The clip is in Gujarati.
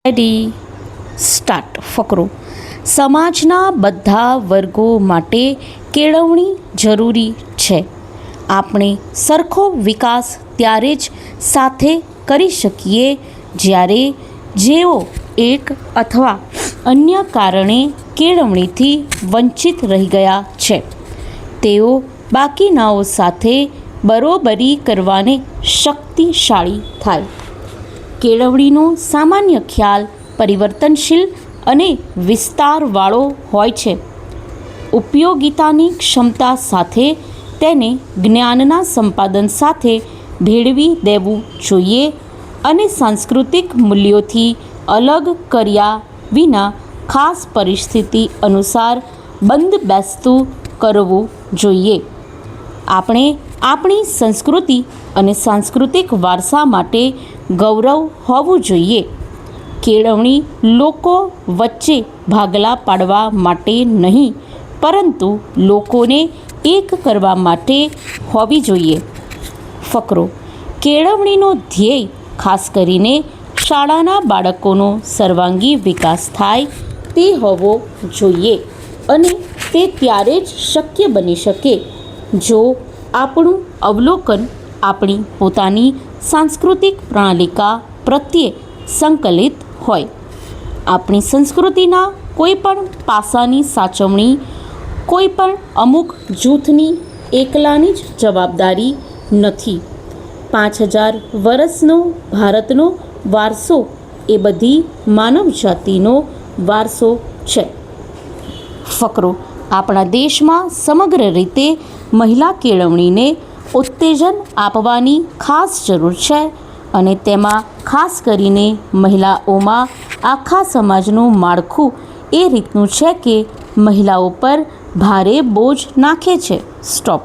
Ready start. ફકરો. સમાજના બધા વર્ગો માટે કેળવણી જરૂરી છે. આપણે સરખો વિકાસ ત્યારે જ સાથે કરી શકીએ જ્યારે જેઓ એક અથવા અન્ય કારણે કેળવણીથી વંચિત રહી ગયા છે તેઓ બાકીનાઓ સાથે બરોબરી કરવાને શક્તિશાળી થાય. કેળવણીનો સામાન્ય ખ્યાલ પરિવર્તનશીલ અને વિસ્તારવાળો હોય છે. ઉપયોગિતાની ક્ષમતા સાથે તેને જ્ઞાનના સંપાદન સાથે ભેળવી દેવું જોઈએ અને સાંસ્કૃતિક મૂલ્યોથી અલગ કર્યા વિના ખાસ પરિસ્થિતિ અનુસાર બંધબેસતું કરવું જોઈએ. આપણે આપણી સંસ્કૃતિ અને સાંસ્કૃતિક વારસા માટે ગૌરવ હોવું જોઈએ. કેળવણી લોકો વચ્ચે ભાગલા પાડવા માટે નહીં પરંતુ લોકોને એક કરવા માટે હોવી જોઈએ. ફકરો. કેળવણીનો ધ્યેય ખાસ કરીને શાળાના બાળકોનો સર્વાંગી વિકાસ થાય તે હોવો જોઈએ અને તે ત્યારે જ શક્ય બની શકે જો આપણું અવલોકન આપણી પોતાની સાંસ્કૃતિક પ્રણાલિકા પ્રત્યે સંકલિત હોય. આપણી સંસ્કૃતિના કોઈપણ પાસાની સાચવણી કોઈપણ અમુક જૂથની એકલાની જ જવાબદારી નથી. 5000 વર્ષનો ભારતનો વારસો એ બધી માનવજાતિનો વારસો છે. ફકરો. આપણા દેશમાં સમગ્ર રીતે મહિલા કેળવણીને ઉત્તેજન આપવાની ખાસ જરૂર છે અને તેમાં ખાસ કરીને મહિલાઓમાં આખા સમાજનું માળખું એ રીતનું છે કે મહિલાઓ પર ભારે બોજ નાખે છે. સ્ટોપ.